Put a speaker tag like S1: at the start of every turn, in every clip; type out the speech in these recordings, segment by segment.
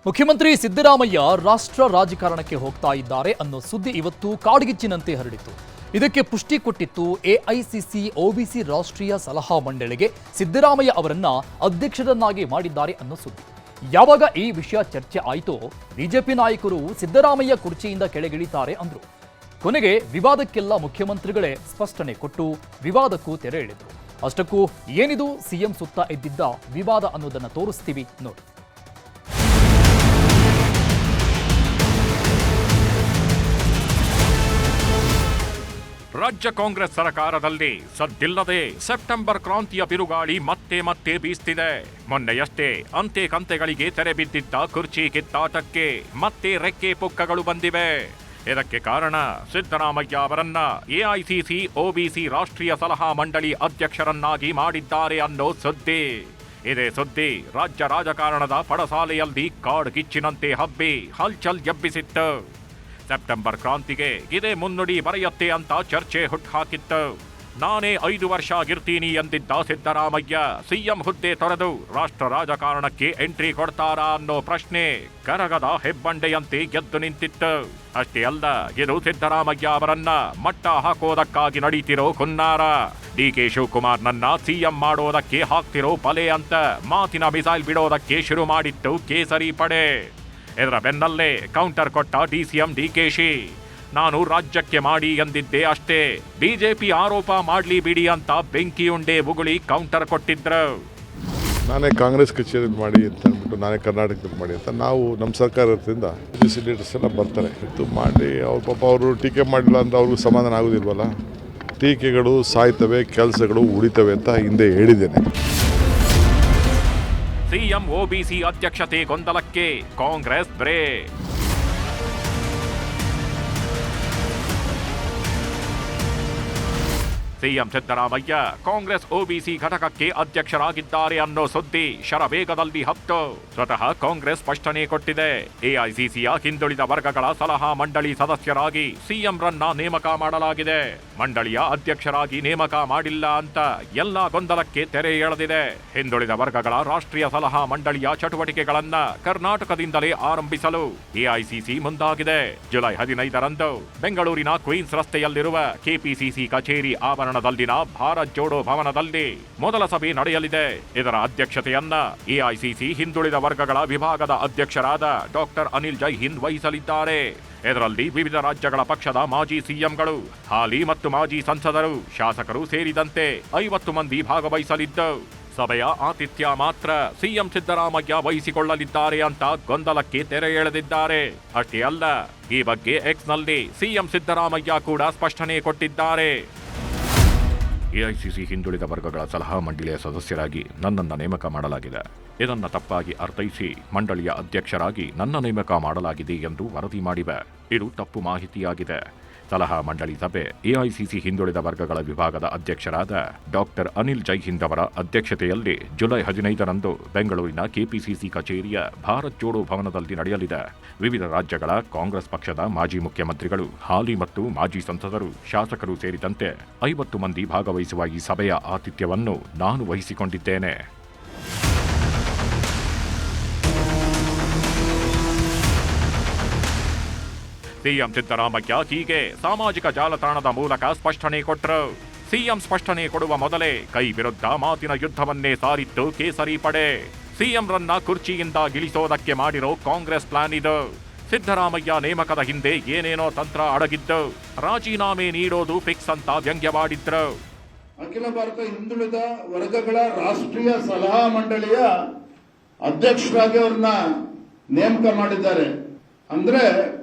S1: ಮುಖ್ಯಮಂತ್ರಿ ಸಿದ್ದರಾಮಯ್ಯ ರಾಷ್ಟ್ರ ರಾಜಕಾರಣಕ್ಕೆ ಹೋಗ್ತಾ ಇದ್ದಾರೆ ಅನ್ನೋ ಸುದ್ದಿ ಇವತ್ತು ಕಾಡ್ಗಿಚ್ಚಿನಂತೆ ಹರಡಿತು. ಇದಕ್ಕೆ ಪುಷ್ಟಿ ಕೊಟ್ಟಿತ್ತು ಎಐಸಿಸಿ ಒಬಿಸಿ ರಾಷ್ಟ್ರೀಯ ಸಲಹಾ ಮಂಡಳಿಗೆ ಸಿದ್ದರಾಮಯ್ಯ ಅವರನ್ನ ಅಧ್ಯಕ್ಷರನ್ನಾಗಿ ಮಾಡಿದ್ದಾರೆ ಅನ್ನೋ ಸುದ್ದಿ. ಯಾವಾಗ ಈ ವಿಷಯ ಚರ್ಚೆ ಆಯಿತೋ ಬಿಜೆಪಿ ನಾಯಕರು ಸಿದ್ದರಾಮಯ್ಯ ಕುರ್ಚಿಯಿಂದ ಕೆಳಗಿಳಿತಾರೆ ಅಂದ್ರು. ಕೊನೆಗೆ ವಿವಾದಕ್ಕೆಲ್ಲ ಮುಖ್ಯಮಂತ್ರಿಗಳೇ ಸ್ಪಷ್ಟನೆ ಕೊಟ್ಟು ವಿವಾದಕ್ಕೂ ತೆರೆ ಎಳೆದ್ರು. ಅಷ್ಟಕ್ಕೂ ಏನಿದು ಸಿಎಂ ಸುತ್ತ ಎದ್ದಿದ್ದ ವಿವಾದ ಅನ್ನೋದನ್ನ ತೋರಿಸ್ತೀವಿ ನೋಡಿ.
S2: ರಾಜ್ಯ ಕಾಂಗ್ರೆಸ್ ಸರ್ಕಾರದಲ್ಲಿ ಸದ್ದಿಲ್ಲದೆ ಸೆಪ್ಟೆಂಬರ್ ಕ್ರಾಂತಿಯ ಬಿರುಗಾಳಿ ಮತ್ತೆ ಬೀಸ್ತಿದೆ. ಮೊನ್ನೆಯಷ್ಟೇ ಅಂತೆ ಕಂತೆಗಳಿಗೆ ತೆರೆ ಬಿದ್ದಿದ್ದ ಕುರ್ಚಿ ಕಿತ್ತಾಟಕ್ಕೆ ಮತ್ತೆ ರೆಕ್ಕೆ ಪುಕ್ಕಗಳು ಬಂದಿವೆ. ಇದಕ್ಕೆ ಕಾರಣ ಸಿದ್ದರಾಮಯ್ಯ ಅವರನ್ನ ಎಐಸಿಸಿ ಒಬಿಸಿ ರಾಷ್ಟ್ರೀಯ ಸಲಹಾ ಮಂಡಳಿ ಅಧ್ಯಕ್ಷರನ್ನಾಗಿ ಮಾಡಿದ್ದಾರೆ ಅನ್ನೋ ಸುದ್ದಿ. ಇದೇ ಸುದ್ದಿ ರಾಜ್ಯ ರಾಜಕಾರಣದ ಪಡಸಾಲೆಯಲ್ಲಿ ಕಾಡ್ಗಿಚ್ಚಿನಂತೆ ಹಬ್ಬಿ ಹಲ್ಚಲ್ ಎಬ್ಬಿಸಿತ್ತು. ಸೆಪ್ಟೆಂಬರ್ ಕ್ರಾಂತಿಗೆ ಇದೇ ಮುನ್ನುಡಿ ಬರೆಯತ್ತೆ ಅಂತ ಚರ್ಚೆ ಹುಟ್ಟುಹಾಕಿತ್ತು. ನಾನೇ 5 ವರ್ಷ ಆಗಿರ್ತೀನಿ ಎಂದಿದ್ದ ಸಿದ್ದರಾಮಯ್ಯ ಸಿಎಂ ಹುದ್ದೆ ತೊರೆದು ರಾಷ್ಟ್ರ ರಾಜಕಾರಣಕ್ಕೆ ಎಂಟ್ರಿ ಕೊಡ್ತಾರಾ ಅನ್ನೋ ಪ್ರಶ್ನೆ ಕರಗದ ಹೆಬ್ಬಂಡೆಯಂತೆ ಗೆದ್ದು ನಿಂತಿತ್ತು. ಅಷ್ಟೇ ಅಲ್ಲ, ಇದು ಸಿದ್ದರಾಮಯ್ಯ ಅವರನ್ನ ಮಟ್ಟ ಹಾಕೋದಕ್ಕಾಗಿ ನಡೀತಿರೋ ಹುನ್ನಾರ. ಡಿಕೆ ಶಿವಕುಮಾರ್ನನ್ನ ಸಿಎಂ ಮಾಡೋದಕ್ಕೆ ಹಾಕ್ತಿರೋ ಬಲೆ ಅಂತ ಮಾತಿನ ಮಿಸೈಲ್ ಬಿಡೋದಕ್ಕೆ ಶುರು ಮಾಡಿತ್ತು ಕೇಸರಿ ಪಡೆ. ಇದರ ಬೆನ್ನಲ್ಲೇ ಕೌಂಟರ್ ಕೊಟ್ಟ ಡಿಸಿಎಂ ಡಿಕೆಶಿ. ನಾನು ರಾಜ್ಯಕ್ಕೆ ಮಾಡಿ ಎಂದಿದ್ದೆ ಅಷ್ಟೇ, ಬಿಜೆಪಿ ಆರೋಪ ಮಾಡ್ಲಿ ಬಿಡಿ ಅಂತ ಬೆಂಕಿಯುಂಡೆ ಉಗುಳಿ ಕೌಂಟರ್ ಕೊಟ್ಟಿದ್ರು.
S3: ನಾನೇ ಕಾಂಗ್ರೆಸ್ ಕಚೇರಿ ಮಾಡಿ ಅಂತ ಅಂದ್ಬಿಟ್ಟು ನಾನೇ ಕರ್ನಾಟಕದಲ್ಲಿ ಮಾಡಿ ಅಂತ ನಾವು ನಮ್ಮ ಸರ್ಕಾರದಿಂದ ಬಿಸಿ ಲೀಡರ್ಸ್ ಎಲ್ಲ ಬರ್ತಾರೆ ಇದು ಮಾಡಿ ಅವ್ರ ಪಾಪ ಅವರು ಟೀಕೆ ಮಾಡಿಲ್ಲ ಅಂದ್ರೆ ಅವ್ರಿಗೂ ಸಮಾಧಾನ ಆಗೋದಿಲ್ವಲ್ಲ. ಟೀಕೆಗಳು ಸಾಯ್ತವೆ, ಕೆಲಸಗಳು ಉಳಿತವೆ ಅಂತ ಹಿಂದೆ ಹೇಳಿದ್ದೇನೆ.
S2: ಸಿಎಂ ಒಬಿಸಿ ಅಧ್ಯಕ್ಷತೆ ಗೊಂದಲಕ್ಕೆ Congress break. CM Siddaramaiah Congress OBC ಘಟಕಕ್ಕೆ ಅಧ್ಯಕ್ಷರಾಗಿದ್ದಾರೆ ಅನ್ನೋ ಸುದ್ದಿ ಶರವೇಗದಲ್ಲಿ ಹತ್ತು. ಸ್ವತಃ ಕಾಂಗ್ರೆಸ್ ಸ್ಪಷ್ಟನೆ ಕೊಟ್ಟಿದೆ. ಎಐಸಿಸಿಯ ಹಿಂದುಳಿದ ವರ್ಗಗಳ ಸಲಹಾ ಮಂಡಳಿ ಸದಸ್ಯರಾಗಿ ಸಿಎಂ ರನ್ನ ನೇಮಕ ಮಾಡಲಾಗಿದೆ. ಮಂಡಳಿಯ ಅಧ್ಯಕ್ಷರಾಗಿ ನೇಮಕ ಮಾಡಿಲ್ಲ ಅಂತ ಎಲ್ಲಾ ಗೊಂದಲಕ್ಕೆ ತೆರೆ ಎಳೆದಿದೆ. ಹಿಂದುಳಿದ ವರ್ಗಗಳ ರಾಷ್ಟ್ರೀಯ ಸಲಹಾ ಮಂಡಳಿಯ ಚಟುವಟಿಕೆಗಳನ್ನ ಕರ್ನಾಟಕದಿಂದಲೇ ಆರಂಭಿಸಲು ಎಐಸಿಸಿ ಮುಂದಾಗಿದೆ. ಜುಲೈ 15ರಂದು ಬೆಂಗಳೂರಿನ ಕ್ವೀನ್ಸ್ ರಸ್ತೆಯಲ್ಲಿರುವ ಕೆಪಿಸಿಸಿ ಕಚೇರಿ ಆವರಣದಲ್ಲಿನ ಭಾರತ್ ಜೋಡೋ ಭವನದಲ್ಲಿ ಮೊದಲ ಸಭೆ ನಡೆಯಲಿದೆ. ಇದರ ಅಧ್ಯಕ್ಷತೆಯನ್ನ ಎಐಸಿಸಿ ಹಿಂದುಳಿದ ವರ್ಗಗಳ ವಿಭಾಗದ ಅಧ್ಯಕ್ಷರಾದ ಡಾಕ್ಟರ್ ಅನಿಲ್ ಜೈಹಿಂದ್ ವಹಿಸಲಿದ್ದಾರೆ. ಇದರಲ್ಲಿ ವಿವಿಧ ರಾಜ್ಯಗಳ ಪಕ್ಷದ ಮಾಜಿ ಸಿಎಂಗಳು, ಹಾಲಿ ಮತ್ತು ಮಾಜಿ ಸಂಸದರು, ಶಾಸಕರು ಸೇರಿದಂತೆ 50 ಮಂದಿ ಭಾಗವಹಿಸಲಿದ್ದು, ಸಭೆಯ ಆತಿಥ್ಯ ಮಾತ್ರ ಸಿಎಂ ಸಿದ್ದರಾಮಯ್ಯ ವಹಿಸಿಕೊಳ್ಳಲಿದ್ದಾರೆ ಅಂತ ಗೊಂದಲಕ್ಕೆ ತೆರೆ ಎಳೆದಿದ್ದಾರೆ. ಅಷ್ಟೇ ಅಲ್ಲ, ಈ ಬಗ್ಗೆ ಎಕ್ಸ್ನಲ್ಲಿ ಸಿಎಂ ಸಿದ್ದರಾಮಯ್ಯ ಕೂಡ ಸ್ಪಷ್ಟನೆ ಕೊಟ್ಟಿದ್ದಾರೆ. ಎಐಸಿಸಿ ಹಿಂದುಳಿದ ವರ್ಗಗಳ ಸಲಹಾ ಮಂಡಳಿಯ ಸದಸ್ಯರಾಗಿ ನನ್ನನ್ನು ನೇಮಕ ಮಾಡಲಾಗಿದೆ. ಇದನ್ನು ತಪ್ಪಾಗಿ ಅರ್ಥೈಸಿ ಮಂಡಳಿಯ ಅಧ್ಯಕ್ಷರಾಗಿ ನನ್ನ ನೇಮಕ ಮಾಡಲಾಗಿದೆ ಎಂದು ವರದಿ ಮಾಡಿವೆ. ಇದು ತಪ್ಪು ಮಾಹಿತಿಯಾಗಿದೆ. ಸಲಹಾ ಮಂಡಳಿ ಸಭೆ ಎಐಸಿಸಿ ಹಿಂದುಳಿದ ವರ್ಗಗಳ ವಿಭಾಗದ ಅಧ್ಯಕ್ಷರಾದ ಡಾಕ್ಟರ್ ಅನಿಲ್ ಜೈಹಿಂದ್ ಅವರ ಅಧ್ಯಕ್ಷತೆಯಲ್ಲಿ ಜುಲೈ 15ರಂದು ಬೆಂಗಳೂರಿನ ಕೆಪಿಸಿಸಿ ಕಚೇರಿಯ ಭಾರತ್ ಜೋಡೋ ಭವನದಲ್ಲಿ ನಡೆಯಲಿದೆ. ವಿವಿಧ ರಾಜ್ಯಗಳ ಕಾಂಗ್ರೆಸ್ ಪಕ್ಷದ ಮಾಜಿ ಮುಖ್ಯಮಂತ್ರಿಗಳು, ಹಾಲಿ ಮತ್ತು ಮಾಜಿ ಸಂಸದರು, ಶಾಸಕರು ಸೇರಿದಂತೆ 50 ಮಂದಿ ಭಾಗವಹಿಸುವ ಈ ಸಭೆಯ ಆತಿಥ್ಯವನ್ನು ನಾನು ವಹಿಸಿಕೊಂಡಿದ್ದೇನೆ. ಸಿಎಂ ಸಿದ್ದರಾಮಯ್ಯ ಹೀಗೆ ಸಾಮಾಜಿಕ ಜಾಲತಾಣದ ಮೂಲಕ ಸ್ಪಷ್ಟನೆ ಕೊಟ್ಟರು. ಸಿಎಂ ಸ್ಪಷ್ಟನೆ ಕೊಡುವ ಮೊದಲೇ ಕೈ ವಿರುದ್ಧ ಮಾತಿನ ಯುದ್ಧವನ್ನೇ ಸಾರಿತ್ತು ಕೇಸರಿ ಪಡೆ. ಸಿಎಂ ರನ್ನ ಕುರ್ಚಿಯಿಂದ ಗಿಳಿಸೋದಕ್ಕೆ ಮಾಡಿರೋ ಕಾಂಗ್ರೆಸ್ ಪ್ಲಾನ್ ಇದು. ಸಿದ್ದರಾಮಯ್ಯ ನೇಮಕದ ಹಿಂದೆ ಏನೇನೋ ತಂತ್ರ ಅಡಗಿದ್ದು, ರಾಜೀನಾಮೆ ನೀಡೋದು ಫಿಕ್ಸ್ ಅಂತ ವ್ಯಂಗ್ಯವಾಡಿದ್ರು.
S4: ಅಖಿಲ ಭಾರತ ಹಿಂದುಳಿದ ವರ್ಗಗಳ ರಾಷ್ಟ್ರೀಯ ಸಲಹಾ ಮಂಡಳಿಯ ಅಧ್ಯಕ್ಷರಾಗಿ ಅವ್ರನ್ನ ನೇಮಕ ಮಾಡಿದ್ದಾರೆ. ಅಂದ್ರೆ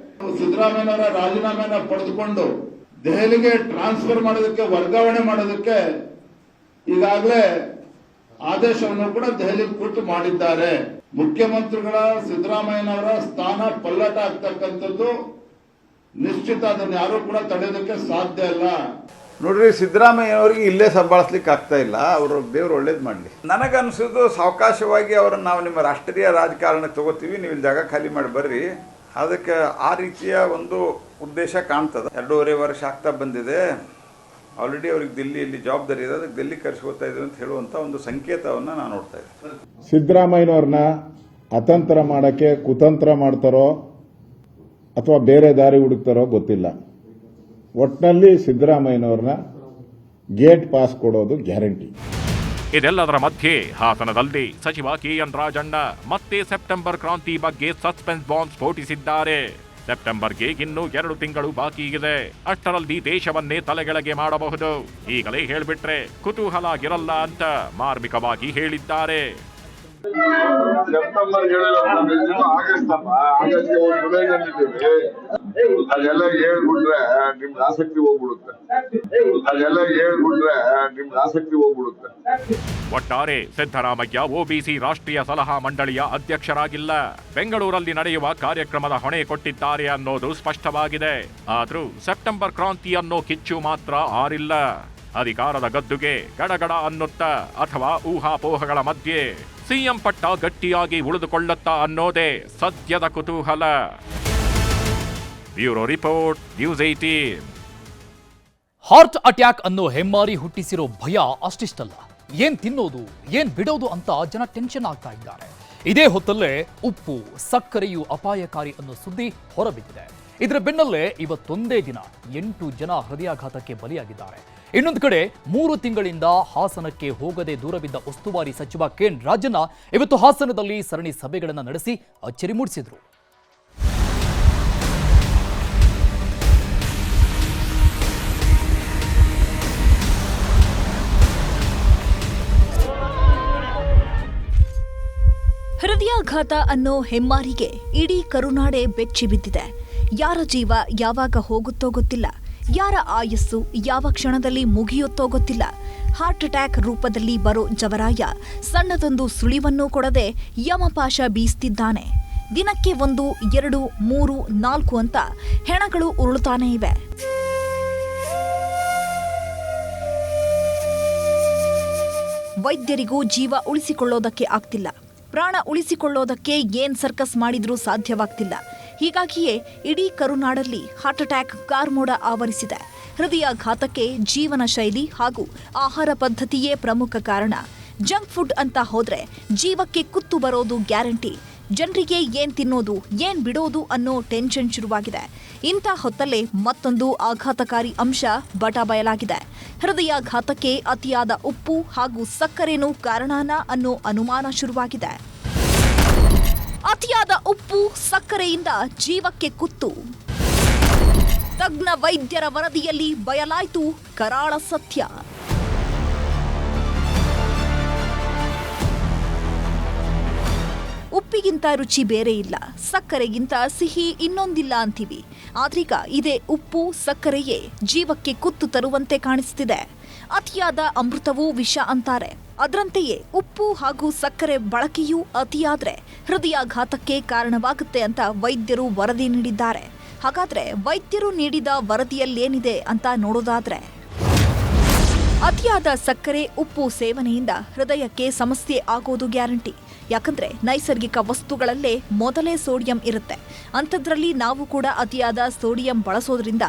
S4: ಸಿದ್ದರಾಮಯ್ಯನವರ ರಾಜೀನಾಮೆನ ಪಡೆದುಕೊಂಡು ದೆಹಲಿಗೆ ಟ್ರಾನ್ಸ್ಫರ್ ಮಾಡೋದಕ್ಕೆ, ವರ್ಗಾವಣೆ ಮಾಡೋದಕ್ಕೆ ಈಗಾಗಲೇ ಆದೇಶವನ್ನು ಕೂಡ ದೆಹಲಿ ಕೂತು ಮಾಡಿದ್ದಾರೆ. ಮುಖ್ಯಮಂತ್ರಿಗಳ ಸಿದ್ದರಾಮಯ್ಯನವರ ಸ್ಥಾನ ಪಲ್ಲಟ ಆಗ್ತಕ್ಕಂಥದ್ದು ನಿಶ್ಚಿತ. ಅದನ್ನು ಯಾರು ಕೂಡ ತಡೆಯೋದಕ್ಕೆ ಸಾಧ್ಯ ಇಲ್ಲ.
S5: ನೋಡ್ರಿ, ಸಿದ್ದರಾಮಯ್ಯನವರಿಗೆ ಇಲ್ಲೇ ಸಂಭಾಳಿಸ್ಲಿಕ್ಕೆ ಆಗ್ತಾ ಇಲ್ಲ. ಅವರು ದೇವ್ರು ಒಳ್ಳೇದು ಮಾಡಲಿ. ನನಗನ್ಸೋದು ಸಾವಕಾಶವಾಗಿ ಅವರನ್ನು ನಾವು ನಿಮ್ಮ ರಾಷ್ಟ್ರೀಯ ರಾಜಕಾರಣಕ್ಕೆ ತಗೋತೀವಿ, ನೀವು ಇಲ್ಲಿ ಜಾಗ ಖಾಲಿ ಮಾಡಿ ಬರ್ರಿ, ಅದಕ್ಕೆ ಆ ರೀತಿಯ ಒಂದು ಉದ್ದೇಶ ಕಾಣ್ತದೆ. 2.5 ವರ್ಷ ಆಗ್ತಾ ಬಂದಿದೆ. ಆಲ್ರೆಡಿ ಅವ್ರಿಗೆ ದಿಲ್ಲಿಯಲ್ಲಿ ಜವಾಬ್ದಾರಿ ಇದೆ, ಅದಕ್ಕೆ ದಿಲ್ಲಿ ಕರೆಸ್ಕೊತಾ ಇದ್ರು ಅಂತ ಹೇಳುವಂಥ ಒಂದು ಸಂಕೇತವನ್ನು ನಾನು ನೋಡ್ತಾ ಇದ್ದೆ.
S6: ಸಿದ್ದರಾಮಯ್ಯನವ್ರನ್ನ ಅತಂತ್ರ ಮಾಡೋಕ್ಕೆ ಕುತಂತ್ರ ಮಾಡ್ತಾರೋ ಅಥವಾ ಬೇರೆ ದಾರಿ ಹುಡುಕ್ತಾರೋ ಗೊತ್ತಿಲ್ಲ. ಒಟ್ಟಿನಲ್ಲಿ ಸಿದ್ದರಾಮಯ್ಯನವ್ರನ್ನ ಗೇಟ್ ಪಾಸ್ ಕೊಡೋದು ಗ್ಯಾರಂಟಿ.
S2: ಇದೆಲ್ಲದರ ಮಧ್ಯೆ ಹಾಸನದಲ್ಲಿ ಸಚಿವ ಕೆಎನ್ ರಾಜಣ್ಣ ಮತ್ತೆ ಸೆಪ್ಟೆಂಬರ್ ಕ್ರಾಂತಿ ಬಗ್ಗೆ ಸಸ್ಪೆನ್ಸ್ ಬಾಂಬ್ ಸ್ಫೋಟಿಸಿದ್ದಾರೆ. ಸೆಪ್ಟೆಂಬರ್ಗೆ ಇನ್ನೂ 2 ತಿಂಗಳು ಬಾಕಿ ಇದೆ. ಅಷ್ಟರಲ್ಲಿ ದೇಶವನ್ನೇ ತಲೆಗೆಳಗೆ ಮಾಡಬಹುದು. ಈಗಲೇ ಹೇಳ್ಬಿಟ್ರೆ ಕುತೂಹಲ ಆಗಿರಲ್ಲ ಅಂತ ಮಾರ್ಮಿಕವಾಗಿ ಹೇಳಿದ್ದಾರೆ.
S7: ಸೆಪ್ಟೆಂಬರ್ ಆಗಸ್ಟ್ ಅದೆಲ್ಲ ಹೇಳ್ಬಿಟ್ರೆ ನಿಮ್ಗೆ ಆಸಕ್ತಿ ಹೋಗ್ಬಿಡುತ್ತೆ.
S2: ಒಟ್ಟಾರೆ ಸಿದ್ದರಾಮಯ್ಯ ಒಬಿಸಿ ರಾಷ್ಟ್ರೀಯ ಸಲಹಾ ಮಂಡಳಿಯ ಅಧ್ಯಕ್ಷರಾಗಿಲ್ಲ. ಬೆಂಗಳೂರಲ್ಲಿ ನಡೆಯುವ ಕಾರ್ಯಕ್ರಮದ ಹೊಣೆ ಕೊಟ್ಟಿದ್ದಾರೆ ಅನ್ನೋದು ಸ್ಪಷ್ಟವಾಗಿದೆ. ಆದ್ರೂ ಸೆಪ್ಟೆಂಬರ್ ಕ್ರಾಂತಿ ಅನ್ನೋ ಕಿಚ್ಚು ಮಾತ್ರ ಆರಿಲ್ಲ. ಅಧಿಕಾರದ ಗದ್ದುಗೆ ಗಡಗಡ ಅನ್ನುತ್ತಾ ಅಥವಾ ಊಹಾಪೋಹಗಳ ಮಧ್ಯೆ ಸಿಎಂ ಪಟ್ಟ ಗಟ್ಟಿಯಾಗಿ ಉಳಿದುಕೊಳ್ಳುತ್ತಾ ಅನ್ನೋದೇ ಸದ್ಯದ ಕುತೂಹಲ. Bureau report, news 18.
S1: Heart attack ಅನ್ನೋ ಹೆಮ್ಮಾರಿ ಹುಟ್ಟಿಸಿರೋ ಭಯ ಅಷ್ಟಿಷ್ಟಲ್ಲ. ಏನ್ ತಿನ್ನೋದು ಏನ್ ಬಿಡೋದು ಅಂತ ಜನ ಟೆನ್ಷನ್ ಆಗ್ತಾ ಇದ್ದಾರೆ. ಇದೇ ಹೊತ್ತಲ್ಲೇ ಉಪ್ಪು ಸಕ್ಕರೆಯು ಅಪಾಯಕಾರಿ ಅನ್ನೋ ಸುದ್ದಿ ಹೊರಬಿದ್ದಿದೆ. ಇದರ ಬೆನ್ನಲ್ಲೇ ಇವತ್ತೊಂದೇ ದಿನ 8 ಜನ ಹೃದಯಾಘಾತಕ್ಕೆ ಬಲಿಯಾಗಿದ್ದಾರೆ. ಇನ್ನೊಂದು ಕಡೆ 3 ತಿಂಗಳಿಂದ ಹಾಸನಕ್ಕೆ ಹೋಗದೆ ದೂರವಿದ್ದ ಉಸ್ತುವಾರಿ ಸಚಿವ ಕೆಎನ್ ರಾಜಣ್ಣ ಇವತ್ತು ಹಾಸನದಲ್ಲಿ ಸರಣಿ ಸಭೆಗಳನ್ನು ನಡೆಸಿ ಅಚ್ಚರಿ ಮೂಡಿಸಿದರು.
S8: ಹೃದಯಾಘಾತ ಅನ್ನೋ ಹೆಮ್ಮಾರಿಗೆ ಇಡೀ ಕರುನಾಡೆ ಬೆಚ್ಚಿ ಬಿದ್ದಿದೆ. ಯಾರ ಜೀವ ಯಾವಾಗ ಹೋಗುತ್ತೋ ಗೊತ್ತಿಲ್ಲ. ಯಾರ ಆಯಸ್ಸು ಯಾವ ಕ್ಷಣದಲ್ಲಿ ಮುಗಿಯುತ್ತೋ ಗೊತ್ತಿಲ್ಲ. ಹಾರ್ಟ್ ಅಟ್ಯಾಕ್ ರೂಪದಲ್ಲಿ ಬರೋ ಜವರಾಯ ಸಣ್ಣದೊಂದು ಸುಳಿವನ್ನೂ ಕೊಡದೆ ಯಮಪಾಶ ಬೀಸ್ತಿದ್ದಾನೆ. ದಿನಕ್ಕೆ 1, 2, 3, 4 ಅಂತ ಹೆಣಗಳು ಉರುಳುತ್ತಾನೇ ಇವೆ. ವೈದ್ಯರಿಗೂ ಜೀವ ಉಳಿಸಿಕೊಳ್ಳೋದಕ್ಕೆ ಆಗ್ತಿಲ್ಲ. ಪ್ರಾಣ ಉಳಿಸಿಕೊಳ್ಳೋದಕ್ಕೆ ಏನ್ ಸರ್ಕಸ್ ಮಾಡಿದ್ರೂ ಸಾಧ್ಯವಾಗ್ತಿಲ್ಲ. ಹೀಗಾಗಿಯೇ ಇಡೀ ಕರುನಾಡಲ್ಲಿ ಹಾರ್ಟ್ ಅಟ್ಯಾಕ್ ಕಾರ್ಮೋಡ ಆವರಿಸಿದೆ. ಹೃದಯಾಘಾತಕ್ಕೆ ಜೀವನ ಶೈಲಿ ಹಾಗೂ ಆಹಾರ ಪದ್ಧತಿಯೇ ಪ್ರಮುಖ ಕಾರಣ. ಜಂಕ್ ಫುಡ್ ಅಂತ ಹೋದ್ರೆ ಜೀವಕ್ಕೆ ಕುತ್ತು ಬರೋದು ಗ್ಯಾರಂಟಿ. ಜನರಿಗೆ ಏನ್ ತಿನ್ನೋದು ಏನ್ ಬಿಡೋದು ಅನ್ನೋ ಟೆನ್ಷನ್ ಶುರುವಾಗಿದೆ. ಇಂಥ ಹೊತ್ತಲ್ಲೇ ಮತ್ತೊಂದು ಆಘಾತಕಾರಿ ಅಂಶ ಬಯಲಾಗಿದೆ. ಹೃದಯಾಘಾತಕ್ಕೆ ಅತಿಯಾದ ಉಪ್ಪು ಹಾಗೂ ಸಕ್ಕರೆನೂ ಕಾರಣನಾ ಅನ್ನೋ ಅನುಮಾನ ಶುರುವಾಗಿದೆ. ಅತಿಯಾದ ಉಪ್ಪು ಸಕ್ಕರೆಯಿಂದ ಜೀವಕ್ಕೆ ಕುತ್ತು. ತಜ್ಞ ವೈದ್ಯರ ವರದಿಯಲ್ಲಿ ಬಯಲಾಯಿತು ಕರಾಳ ಸತ್ಯ. ಉಪ್ಪಿಗಿಂತ ರುಚಿ ಬೇರೆ ಇಲ್ಲ, ಸಕ್ಕರೆಗಿಂತ ಸಿಹಿ ಇನ್ನೊಂದಿಲ್ಲ ಅಂತೀವಿ. ಆದ್ರೀಗ ಇದೇ ಉಪ್ಪು ಸಕ್ಕರೆಯೇ ಜೀವಕ್ಕೆ ಕುತ್ತು ತರುವಂತೆ ಕಾಣಿಸ್ತಿದೆ. ಅತಿಯಾದ ಅಮೃತವೂ ವಿಷ ಅಂತಾರೆ. ಅದರಂತೆಯೇ ಉಪ್ಪು ಹಾಗೂ ಸಕ್ಕರೆ ಬಳಕೆಯೂ ಅತಿಯಾದ್ರೆ ಹೃದಯಾಘಾತಕ್ಕೆ ಕಾರಣವಾಗುತ್ತೆ ಅಂತ ವೈದ್ಯರು ವರದಿ ನೀಡಿದ್ದಾರೆ. ಹಾಗಾದ್ರೆ ವೈದ್ಯರು ನೀಡಿದ ವರದಿಯಲ್ಲೇನಿದೆ ಅಂತ ನೋಡೋದಾದ್ರೆ, ಅತಿಯಾದ ಸಕ್ಕರೆ ಉಪ್ಪು ಸೇವನೆಯಿಂದ ಹೃದಯಕ್ಕೆ ಸಮಸ್ಯೆ ಆಗೋದು ಗ್ಯಾರಂಟಿ. ಯಾಕಂದ್ರೆ ನೈಸರ್ಗಿಕ ವಸ್ತುಗಳಲ್ಲೇ ಮೊದಲೇ ಸೋಡಿಯಂ ಇರುತ್ತೆ. ಅಂಥದ್ರಲ್ಲಿ ನಾವು ಕೂಡ ಅತಿಯಾದ ಸೋಡಿಯಂ ಬಳಸೋದ್ರಿಂದ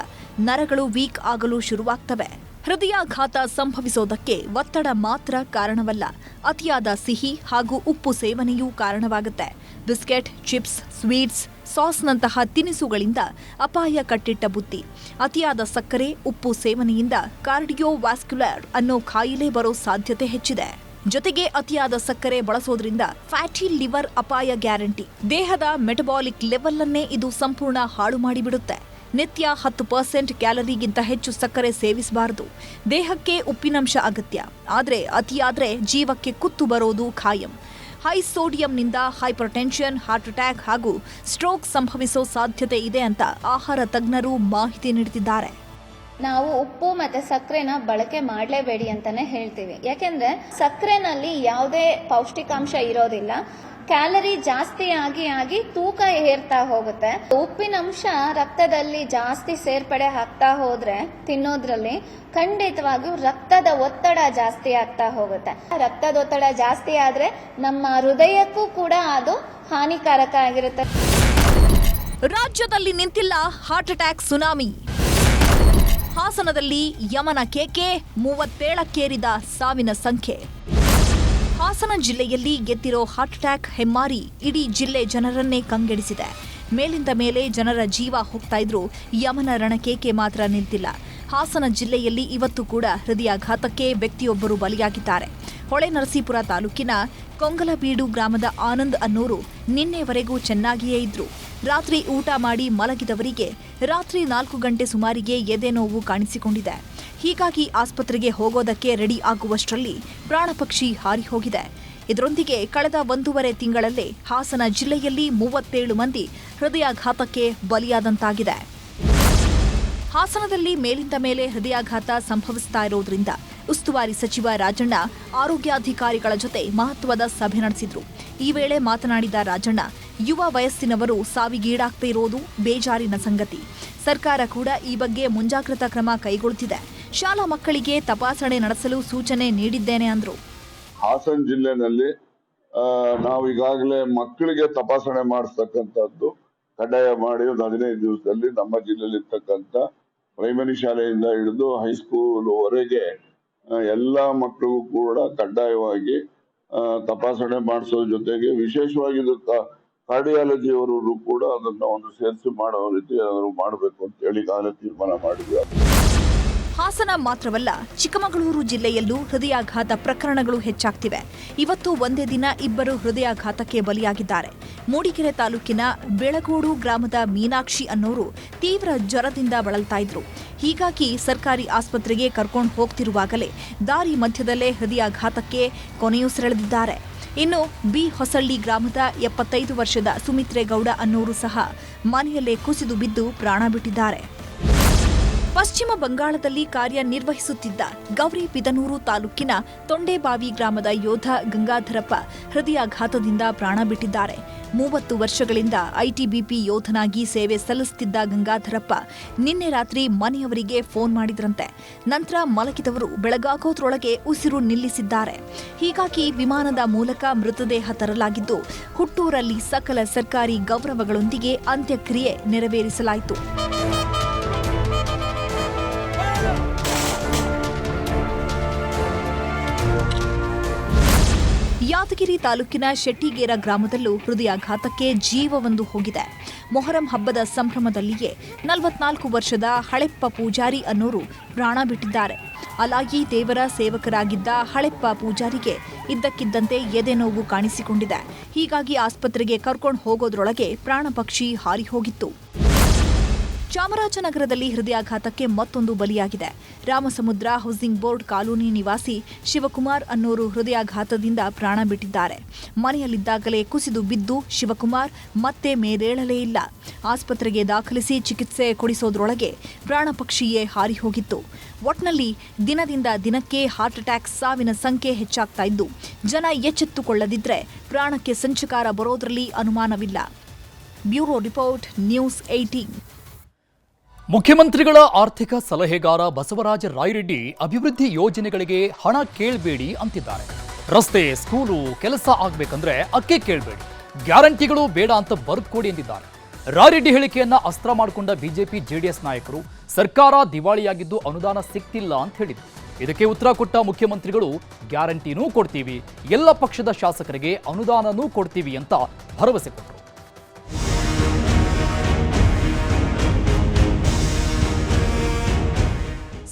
S8: ನರಗಳು ವೀಕ್ ಆಗಲು ಶುರುವಾಗ್ತವೆ. ಹೃದಯಾಘಾತ ಸಂಭವಿಸೋದಕ್ಕೆ ಒತ್ತಡ ಮಾತ್ರ ಕಾರಣವಲ್ಲ, ಅತಿಯಾದ ಸಿಹಿ ಹಾಗೂ ಉಪ್ಪು ಸೇವನೆಯೂ ಕಾರಣವಾಗುತ್ತೆ. ಬಿಸ್ಕೆಟ್, ಚಿಪ್ಸ್, ಸ್ವೀಟ್ಸ್, ಸಾಸ್ನಂತಹ ತಿನಿಸುಗಳಿಂದ ಅಪಾಯ ಕಟ್ಟಿಟ್ಟ ಬುತ್ತಿ. ಅತಿಯಾದ ಸಕ್ಕರೆ ಉಪ್ಪು ಸೇವನೆಯಿಂದ ಕಾರ್ಡಿಯೋವ್ಯಾಸ್ಕ್ಯುಲರ್ ಅನ್ನೋ ಕಾಯಿಲೆ ಬರೋ ಸಾಧ್ಯತೆ ಹೆಚ್ಚಿದೆ. ಜೊತೆಗೆ ಅತಿಯಾದ ಸಕ್ಕರೆ ಬಳಸೋದ್ರಿಂದ ಫ್ಯಾಟಿ ಲಿವರ್ ಅಪಾಯ ಗ್ಯಾರಂಟಿ. ದೇಹದ ಮೆಟಬಾಲಿಕ್ ಲೆವೆಲ್ ಅನ್ನೇ ಇದು ಸಂಪೂರ್ಣ ಹಾಳು ಮಾಡಿಬಿಡುತ್ತೆ. ನಿತ್ಯ 10% ಕ್ಯಾಲರಿಗಿಂತ ಹೆಚ್ಚು ಸಕ್ಕರೆ ಸೇವಿಸಬಾರದು. ದೇಹಕ್ಕೆ ಉಪ್ಪಿನಂಶ ಅಗತ್ಯ, ಆದರೆ ಅತಿಯಾದ್ರೆ ಜೀವಕ್ಕೆ ಕುತ್ತು ಬರೋದು ಖಾಯಂ. ಹೈ ಸೋಡಿಯಂನಿಂದ ಹೈಪರ್ಟೆನ್ಷನ್, ಹಾರ್ಟ್ ಅಟ್ಯಾಕ್ ಹಾಗೂ ಸ್ಟ್ರೋಕ್ ಸಂಭವಿಸೋ ಸಾಧ್ಯತೆ ಇದೆ ಅಂತ ಆಹಾರ ತಜ್ಞರು ಮಾಹಿತಿ ನೀಡುತ್ತಿದ್ದಾರೆ.
S9: ನಾವು ಉಪ್ಪು ಮತ್ತೆ ಸಕ್ಕರೆನ ಬಳಕೆ ಮಾಡಲೇಬೇಡಿ ಅಂತಾನೆ ಹೇಳ್ತೀವಿ. ಯಾಕೆಂದ್ರೆ ಸಕ್ಕರೆನಲ್ಲಿ ಯಾವುದೇ ಪೌಷ್ಟಿಕಾಂಶ ಇರೋದಿಲ್ಲ. ಕ್ಯಾಲರಿ ಜಾಸ್ತಿ ಆಗಿ ತೂಕ ಏರ್ತಾ ಹೋಗುತ್ತೆ. ಉಪ್ಪಿನಂಶ ರಕ್ತದಲ್ಲಿ ಜಾಸ್ತಿ ಸೇರ್ಪಡೆ ಆಗ್ತಾ ಹೋದ್ರೆ ತಿನ್ನೋದ್ರಲ್ಲಿ ಖಂಡಿತವಾಗಿಯೂ ರಕ್ತದ ಒತ್ತಡ ಜಾಸ್ತಿ ಆಗ್ತಾ ಹೋಗುತ್ತೆ. ರಕ್ತದ ಒತ್ತಡ ಜಾಸ್ತಿ ಆದ್ರೆ ನಮ್ಮ ಹೃದಯಕ್ಕೂ ಕೂಡ ಅದು ಹಾನಿಕಾರಕ ಆಗಿರುತ್ತೆ.
S8: ರಾಜ್ಯದಲ್ಲಿ ನಿಂತಿಲ್ಲ ಹಾರ್ಟ್ ಅಟ್ಯಾಕ್ ಸುನಾಮಿ. ಹಾಸನದಲ್ಲಿ ಯಮನ ಕೇಕೆ, 37ಕ್ಕೇರಿದ ಸಾವಿನ ಸಂಖ್ಯೆ. ಹಾಸನ ಜಿಲ್ಲೆಯಲ್ಲಿ ಗೆದ್ದಿರೋ ಹಾರ್ಟ್ ಅಟ್ಯಾಕ್ ಹೆಮ್ಮಾರಿ ಇಡೀ ಜಿಲ್ಲೆ ಜನರನ್ನೇ ಕಂಗೆಡಿಸಿದೆ. ಮೇಲಿಂದ ಮೇಲೆ ಜನರ ಜೀವ ಹೋಗ್ತಾ ಇದ್ರೂ ಯಮನ ರಣಕೇಕೆ ಮಾತ್ರ ನಿಂತಿಲ್ಲ. ಹಾಸನ ಜಿಲ್ಲೆಯಲ್ಲಿ ಇವತ್ತು ಕೂಡ ಹೃದಯಾಘಾತಕ್ಕೆ ವ್ಯಕ್ತಿಯೊಬ್ಬರು ಬಲಿಯಾಗಿದ್ದಾರೆ. ಹೊಳೆನರಸೀಪುರ ತಾಲೂಕಿನ ಕೊಂಗಲಬೀಡು ಗ್ರಾಮದ ಆನಂದ್ ಅನ್ನೋರು ನಿನ್ನೆವರೆಗೂ ಚೆನ್ನಾಗಿಯೇ ಇದ್ರು. ರಾತ್ರಿ ಊಟ ಮಾಡಿ ಮಲಗಿದವರಿಗೆ ರಾತ್ರಿ 4 ಗಂಟೆ ಸುಮಾರಿಗೆ ಎದೆ ನೋವು ಕಾಣಿಸಿಕೊಂಡಿದೆ. ಹೀಗಾಗಿ ಆಸ್ಪತ್ರೆಗೆ ಹೋಗೋದಕ್ಕೆ ರೆಡಿ ಆಗುವಷ್ಟರಲ್ಲಿ ಪ್ರಾಣಪಕ್ಷಿ ಹಾರಿ ಹೋಗಿದೆ. ಇದರೊಂದಿಗೆ ಕಳೆದ 1.5 ತಿಂಗಳಲ್ಲೇ ಹಾಸನ ಜಿಲ್ಲೆಯಲ್ಲಿ 37 ಮಂದಿ ಹೃದಯಾಘಾತಕ್ಕೆ ಬಲಿಯಾದಂತಾಗಿದೆ. ಹಾಸನದಲ್ಲಿ ಮೇಲಿಂದ ಮೇಲೆ ಹೃದಯಾಘಾತ ಸಂಭವಿಸ್ತಾ ಇರೋದ್ರಿಂದ ಉಸ್ತುವಾರಿ ಸಚಿವ ರಾಜಣ್ಣ ಆರೋಗ್ಯಾಧಿಕಾರಿಗಳ ಜೊತೆ ಮಹತ್ವದ ಸಭೆ ನಡೆಸಿದ್ರು. ಈ ವೇಳೆ ಮಾತನಾಡಿದ ರಾಜಣ್ಣ, ಯುವ ವಯಸ್ಸಿನವರು ಸಾವಿಗೀಡಾಗ್ತಿರೋದು ಬೇಜಾರಿನ ಸಂಗತಿ. ಸರ್ಕಾರ ಕೂಡ ಈ ಬಗ್ಗೆ ಮುಂಜಾಗ್ರತಾ ಕ್ರಮ ಕೈಗೊಳ್ಳುತ್ತಿದೆ. ಶಾಲಾ ಮಕ್ಕಳಿಗೆ ತಪಾಸಣೆ ನಡೆಸಲು ಸೂಚನೆ ನೀಡಿದ್ದೇನೆ ಅಂದ್ರು.
S7: ಹಾಸನ ಜಿಲ್ಲೆನಲ್ಲಿ ನಾವು ಈಗಾಗಲೇ ಮಕ್ಕಳಿಗೆ ತಪಾಸಣೆ ಮಾಡಿಸ್ತಕ್ಕಂಥದ್ದು ಕಡ್ಡಾಯ ಮಾಡಿ ಒಂದು 15 ದಿವಸದಲ್ಲಿ ನಮ್ಮ ಜಿಲ್ಲೆಯಲ್ಲಿ ಇರ್ತಕ್ಕಂಥ ಪ್ರೈಮರಿ ಶಾಲೆಯಿಂದ ಹಿಡಿದು ಹೈಸ್ಕೂಲ್ ವರೆಗೆ ಎಲ್ಲ ಮಕ್ಕಳಿಗೂ ಕೂಡ ಕಡ್ಡಾಯವಾಗಿ ತಪಾಸಣೆ ಮಾಡಿಸೋ ಜೊತೆಗೆ ವಿಶೇಷವಾಗಿ ಕಾರ್ಡಿಯಾಲಜಿ ಅವರು ಕೂಡ ಅದನ್ನ ಒಂದು ಸೇರಿಸಿ ಮಾಡೋ ರೀತಿ ಮಾಡಬೇಕು ಅಂತ ಹೇಳಿ ಈಗಾಗಲೇ ತೀರ್ಮಾನ ಮಾಡಿದ್ವಿ.
S8: ಹಾಸನ ಮಾತ್ರವಲ್ಲ, ಚಿಕ್ಕಮಗಳೂರು ಜಿಲ್ಲೆಯಲ್ಲೂ ಹೃದಯಾಘಾತ ಪ್ರಕರಣಗಳು ಹೆಚ್ಚಾಗ್ತಿವೆ. ಇವತ್ತು ಒಂದೇ ದಿನ 2 ಹೃದಯಾಘಾತಕ್ಕೆ ಬಲಿಯಾಗಿದ್ದಾರೆ. ಮೂಡಿಗೆರೆ ತಾಲೂಕಿನ ಬೆಳಗೋಡು ಗ್ರಾಮದ ಮೀನಾಕ್ಷಿ ಅನ್ನೋರು ತೀವ್ರ ಜ್ವರದಿಂದ ಬಳಲ್ತಾ ಇದ್ರು. ಹೀಗಾಗಿ ಸರ್ಕಾರಿ ಆಸ್ಪತ್ರೆಗೆ ಕರ್ಕೊಂಡು ಹೋಗ್ತಿರುವಾಗಲೇ ದಾರಿ ಮಧ್ಯದಲ್ಲೇ ಹೃದಯಾಘಾತಕ್ಕೆ ಕೊನೆಯುಸಿರೆಳೆದಿದ್ದಾರೆ. ಇನ್ನು ಬಿ ಹೊಸಳ್ಳಿ ಗ್ರಾಮದ 75 ವರ್ಷದ ಸುಮಿತ್ರೇಗೌಡ ಅನ್ನೋರು ಸಹ ಮನೆಯಲ್ಲೇ ಕುಸಿದು ಬಿದ್ದು ಪ್ರಾಣ ಬಿಟ್ಟಿದ್ದಾರೆ. ಪಶ್ಚಿಮ ಬಂಗಾಳದಲ್ಲಿ ಕಾರ್ಯನಿರ್ವಹಿಸುತ್ತಿದ್ದ ಗೌರಿಬಿದನೂರು ತಾಲೂಕಿನ ತೊಂಡೇಬಾವಿ ಗ್ರಾಮದ ಯೋಧ ಗಂಗಾಧರಪ್ಪ ಹೃದಯಾಘಾತದಿಂದ ಪ್ರಾಣ ಬಿಟ್ಟಿದ್ದಾರೆ. 30 ವರ್ಷಗಳಿಂದ ಐಟಿಬಿಪಿ ಯೋಧನಾಗಿ ಸೇವೆ ಸಲ್ಲಿಸುತ್ತಿದ್ದ ಗಂಗಾಧರಪ್ಪ ನಿನ್ನೆ ರಾತ್ರಿ ಮನೆಯವರಿಗೆ ಫೋನ್ ಮಾಡಿದ್ರಂತೆ. ನಂತರ ಮಲಗಿದವರು ಬೆಳಗಾಗೋದ್ರೊಳಗೆ ಉಸಿರು ನಿಲ್ಲಿಸಿದ್ದಾರೆ. ಹೀಗಾಗಿ ವಿಮಾನದ ಮೂಲಕ ಮೃತದೇಹ ತರಲಾಗಿದ್ದು, ಹುಟ್ಟೂರಲ್ಲಿ ಸಕಲ ಸರ್ಕಾರಿ ಗೌರವಗಳೊಂದಿಗೆ ಅಂತ್ಯಕ್ರಿಯೆ ನೆರವೇರಿಸಲಾಯಿತು. ಯಾದಗಿರಿ ತಾಲೂಕಿನ ಶೆಟ್ಟಿಗೇರ ಗ್ರಾಮದಲ್ಲೂ ಹೃದಯಾಘಾತಕ್ಕೆ ಜೀವವೊಂದು ಹೋಗಿದೆ. ಮೊಹರಂ ಹಬ್ಬದ ಸಂಭ್ರಮದಲ್ಲಿಯೇ 44 ವರ್ಷದ ಹಳೆಪ್ಪ ಪೂಜಾರಿ ಅನ್ನೋರು ಪ್ರಾಣ ಬಿಟ್ಟಿದ್ದಾರೆ. ಅಲಾಗಿ ದೇವರ ಸೇವಕರಾಗಿದ್ದ ಹಳೆಪ್ಪ ಪೂಜಾರಿಗೆ ಇದ್ದಕ್ಕಿದ್ದಂತೆ ಎದೆ ನೋವು ಕಾಣಿಸಿಕೊಂಡಿದೆ. ಹೀಗಾಗಿ ಆಸ್ಪತ್ರೆಗೆ ಕರ್ಕೊಂಡು ಹೋಗೋದ್ರೊಳಗೆ ಪ್ರಾಣಪಕ್ಷಿ ಹಾರಿ ಹೋಗಿತ್ತು. ಚಾಮರಾಜನಗರದಲ್ಲಿ ಹೃದಯಾಘಾತಕ್ಕೆ ಮತ್ತೊಂದು ಬಲಿಯಾಗಿದೆ. ರಾಮಸಮುದ್ರ ಹೌಸಿಂಗ್ ಬೋರ್ಡ್ ಕಾಲೋನಿ ನಿವಾಸಿ ಶಿವಕುಮಾರ್ ಅನ್ನೋರು ಹೃದಯಾಘಾತದಿಂದ ಪ್ರಾಣ ಬಿಟ್ಟಿದ್ದಾರೆ. ಮನೆಯಲ್ಲಿದ್ದಾಗಲೇ ಕುಸಿದು ಬಿದ್ದು ಶಿವಕುಮಾರ್ ಮತ್ತೆ ಮೇಲೇಳಲೇ ಇಲ್ಲ. ಆಸ್ಪತ್ರೆಗೆ ದಾಖಲಿಸಿ ಚಿಕಿತ್ಸೆ ಕೊಡಿಸೋದ್ರೊಳಗೆ ಪ್ರಾಣಪಕ್ಷಿಯೇ ಹಾರಿ ಹೋಗಿತ್ತು. ಒಟ್ನಲ್ಲಿ ದಿನದಿಂದ ದಿನಕ್ಕೆ ಹಾರ್ಟ್ ಅಟ್ಯಾಕ್ ಸಾವಿನ ಸಂಖ್ಯೆ ಹೆಚ್ಚಾಗ್ತಾ ಇದ್ದು, ಜನ ಎಚ್ಚೆತ್ತುಕೊಳ್ಳದಿದ್ರೆ ಪ್ರಾಣಕ್ಕೆ ಸಂಚಕಾರ ಬರೋದ್ರಲ್ಲಿ ಅನುಮಾನವಿಲ್ಲ. Bureau report, news 18.
S1: ಮುಖ್ಯಮಂತ್ರಿಗಳ ಆರ್ಥಿಕ ಸಲಹೆಗಾರ ಬಸವರಾಜ ರಾಯರೆಡ್ಡಿ ಅಭಿವೃದ್ಧಿ ಯೋಜನೆಗಳಿಗೆ ಹಣ ಕೇಳಬೇಡಿ ಅಂತಿದ್ದಾರೆ. ರಸ್ತೆ, ಸ್ಕೂಲು, ಕೆಲಸ ಆಗ್ಬೇಕಂದ್ರೆ ಅಕ್ಕೆ ಕೇಳಬೇಡಿ, ಗ್ಯಾರಂಟಿಗಳು ಬೇಡ ಅಂತ ಬರೆದುಕೊಡಿ ಎಂದಿದ್ದಾರೆ. ರಾಯರೆಡ್ಡಿ ಹೇಳಿಕೆಯನ್ನ ಅಸ್ತ್ರ ಮಾಡಿಕೊಂಡ ಬಿಜೆಪಿ ಜೆಡಿಎಸ್ ನಾಯಕರು ಸರ್ಕಾರ ದಿವಾಳಿಯಾಗಿದ್ದು ಅನುದಾನ ಸಿಗ್ತಿಲ್ಲ ಅಂತ ಹೇಳಿದ್ರು. ಇದಕ್ಕೆ ಉತ್ತರ ಕೊಟ್ಟ ಮುಖ್ಯಮಂತ್ರಿಗಳು ಗ್ಯಾರಂಟಿನೂ ಕೊಡ್ತೀವಿ, ಎಲ್ಲ ಪಕ್ಷದ ಶಾಸಕರಿಗೆ ಅನುದಾನನೂ ಕೊಡ್ತೀವಿ ಅಂತ ಭರವಸೆ ಕೊಟ್ಟರು.